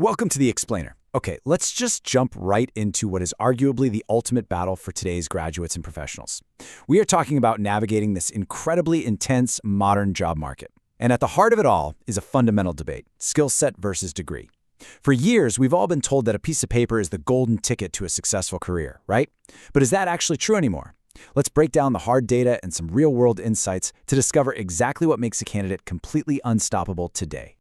Welcome to the Explainer. Okay, let's just jump right into what is arguably the ultimate battle for today's graduates and professionals. We are talking about navigating this incredibly intense modern job market. And at the heart of it all is a fundamental debate, skill set versus degree. For years, we've all been told that a piece of paper is the golden ticket to a successful career, right? But is that actually true anymore? Let's break down the hard data and some real-world insights to discover exactly what makes a candidate completely unstoppable today.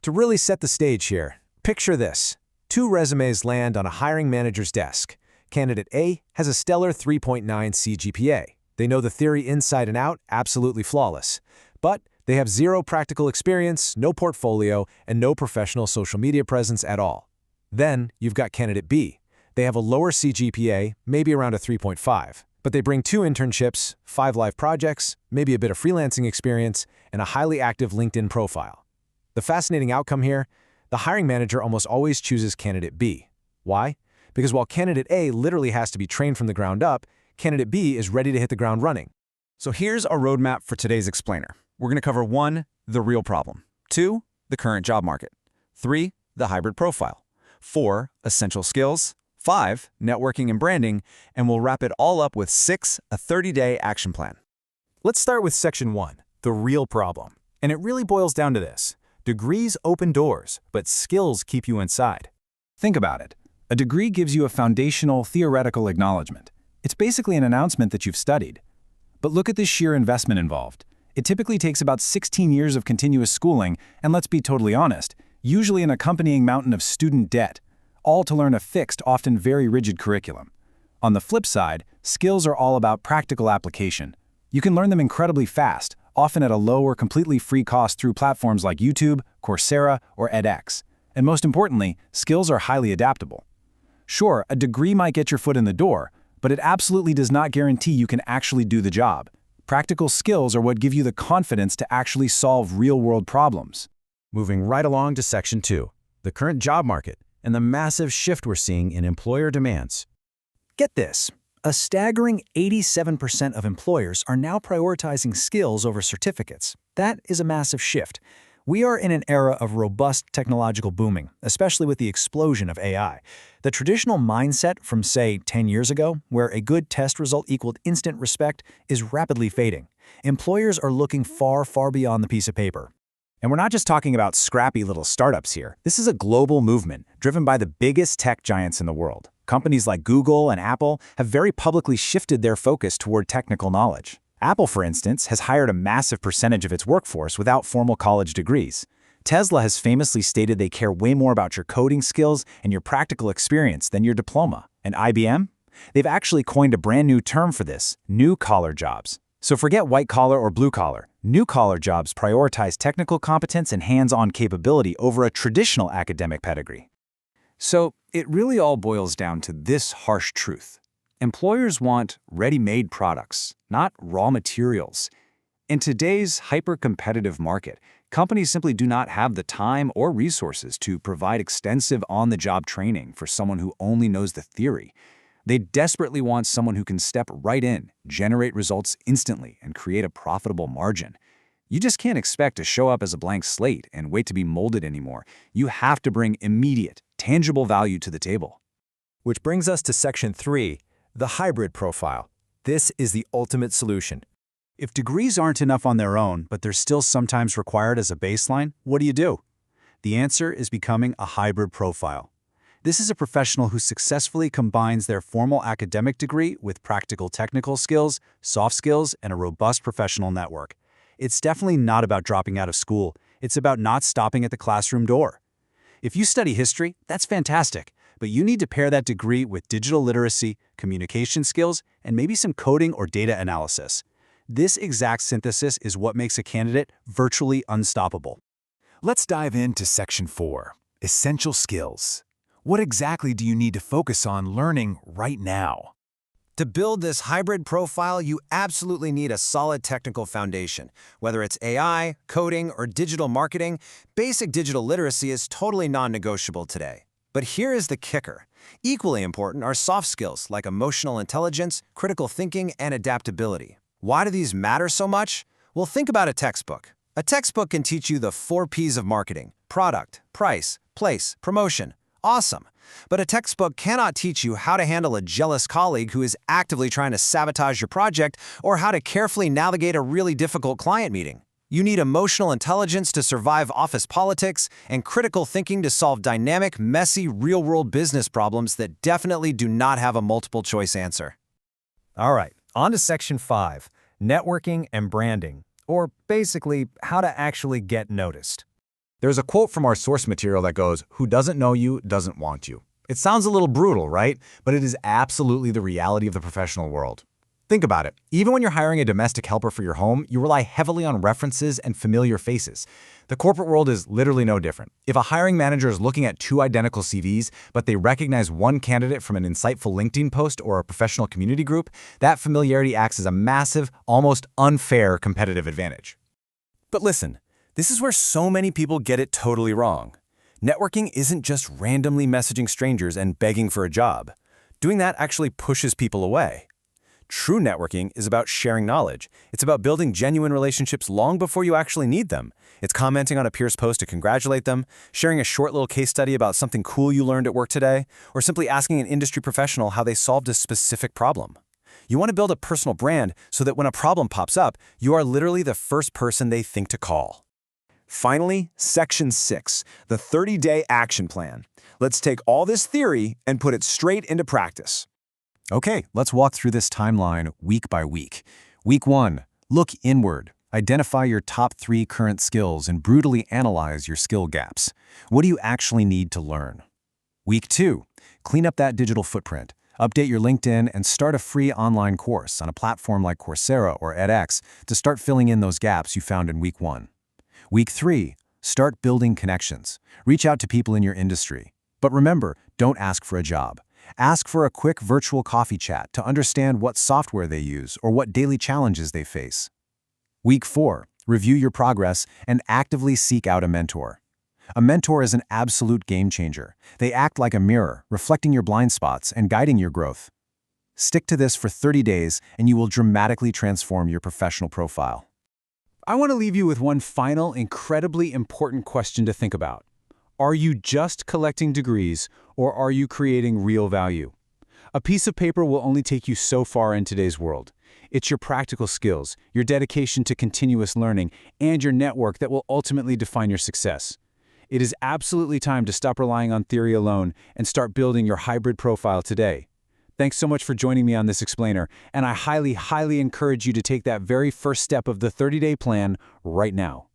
To really set the stage here, picture this. Two resumes land on a hiring manager's desk. Candidate A has a stellar 3.9 CGPA. They know the theory inside and out, absolutely flawless. But they have zero practical experience, no portfolio, and no professional social media presence at all. Then you've got candidate B. They have a lower CGPA, maybe around a 3.5. But they bring 2 internships, 5 live projects, maybe a bit of freelancing experience, and a highly active LinkedIn profile. The fascinating outcome here: the hiring manager almost always chooses candidate B. Why? Because while candidate A literally has to be trained from the ground up, candidate B is ready to hit the ground running. So here's our roadmap for today's Explainer. We're going to cover 1, the real problem; 2, the current job market; 3, the hybrid profile; 4, essential skills; 5, networking and branding; and we'll wrap it all up with 6, a 30-day action plan. Let's start with section 1, the real problem. And it really boils down to this. Degrees open doors, but skills keep you inside. Think about it. A degree gives you a foundational, theoretical acknowledgement. It's basically an announcement that you've studied. But look at the sheer investment involved. It typically takes about 16 years of continuous schooling, and let's be totally honest, usually an accompanying mountain of student debt, all to learn a fixed, often very rigid curriculum. On the flip side, skills are all about practical application. You can learn them incredibly fast, often at a low or completely free cost through platforms like YouTube, Coursera, or edX. And most importantly, skills are highly adaptable. Sure, a degree might get your foot in the door, but it absolutely does not guarantee you can actually do the job. Practical skills are what give you the confidence to actually solve real-world problems. Moving right along to section 2, the current job market and the massive shift we're seeing in employer demands. Get this. A staggering 87% of employers are now prioritizing skills over certificates. That is a massive shift. We are in an era of robust technological booming, especially with the explosion of AI. The traditional mindset from, say, 10 years ago, where a good test result equaled instant respect, is rapidly fading. Employers are looking far, far beyond the piece of paper. And we're not just talking about scrappy little startups here. This is a global movement driven by the biggest tech giants in the world. Companies like Google and Apple have very publicly shifted their focus toward technical knowledge. Apple, for instance, has hired a massive percentage of its workforce without formal college degrees. Tesla has famously stated they care way more about your coding skills and your practical experience than your diploma. And IBM? They've actually coined a brand new term for this: new-collar jobs. So forget white-collar or blue-collar. New-collar jobs prioritize technical competence and hands-on capability over a traditional academic pedigree. So it really all boils down to this harsh truth. Employers want ready-made products, not raw materials. In today's hyper-competitive market, companies simply do not have the time or resources to provide extensive on-the-job training for someone who only knows the theory. They desperately want someone who can step right in, generate results instantly, and create a profitable margin. You just can't expect to show up as a blank slate and wait to be molded anymore. You have to bring immediate, tangible value to the table. Which brings us to section 3, the hybrid profile. This is the ultimate solution. If degrees aren't enough on their own, but they're still sometimes required as a baseline, what do? The answer is becoming a hybrid profile. This is a professional who successfully combines their formal academic degree with practical technical skills, soft skills, and a robust professional network. It's definitely not about dropping out of school. It's about not stopping at the classroom door. If you study history, that's fantastic, but you need to pair that degree with digital literacy, communication skills, and maybe some coding or data analysis. This exact synthesis is what makes a candidate virtually unstoppable. Let's dive into section 4, essential skills. What exactly do you need to focus on learning right now? To build this hybrid profile, you absolutely need a solid technical foundation. Whether it's AI, coding, or digital marketing, basic digital literacy is totally non-negotiable today. But here is the kicker. Equally important are soft skills like emotional intelligence, critical thinking, and adaptability. Why do these matter so much? Well, think about a textbook. A textbook can teach you the 4 Ps of marketing: product, price, place, promotion. Awesome. But a textbook cannot teach you how to handle a jealous colleague who is actively trying to sabotage your project or how to carefully navigate a really difficult client meeting. You need emotional intelligence to survive office politics and critical thinking to solve dynamic, messy, real-world business problems that definitely do not have a multiple-choice answer. All right, on to Section 5, networking and branding, or basically how to actually get noticed. There's a quote from our source material that goes, "Who doesn't know you doesn't want you." It sounds a little brutal, right? But it is absolutely the reality of the professional world. Think about it. Even when you're hiring a domestic helper for your home, you rely heavily on references and familiar faces. The corporate world is literally no different. If a hiring manager is looking at two identical CVs, but they recognize one candidate from an insightful LinkedIn post or a professional community group, that familiarity acts as a massive, almost unfair competitive advantage. But listen, this is where so many people get it totally wrong. Networking isn't just randomly messaging strangers and begging for a job. Doing that actually pushes people away. True networking is about sharing knowledge. It's about building genuine relationships long before you actually need them. It's commenting on a peer's post to congratulate them, sharing a short little case study about something cool you learned at work today, or simply asking an industry professional how they solved a specific problem. You want to build a personal brand so that when a problem pops up, you are literally the first person they think to call. Finally, Section 6, the 30-day action plan. Let's take all this theory and put it straight into practice. Okay, let's walk through this timeline week by week. Week 1, look inward. Identify your top 3 current skills and brutally analyze your skill gaps. What do you actually need to learn? Week 2, clean up that digital footprint. Update your LinkedIn and start a free online course on a platform like Coursera or edX to start filling in those gaps you found in Week 1. Week 3, start building connections. Reach out to people in your industry. But remember, don't ask for a job. Ask for a quick virtual coffee chat to understand what software they use or what daily challenges they face. Week 4, review your progress and actively seek out a mentor. A mentor is an absolute game changer. They act like a mirror, reflecting your blind spots and guiding your growth. Stick to this for 30 days and you will dramatically transform your professional profile. I want to leave you with one final, incredibly important question to think about. Are you just collecting degrees, or are you creating real value? A piece of paper will only take you so far in today's world. It's your practical skills, your dedication to continuous learning, and your network that will ultimately define your success. It is absolutely time to stop relying on theory alone and start building your hybrid profile today. Thanks so much for joining me on this explainer, and I highly, highly encourage you to take that very first step of the 30-day plan right now.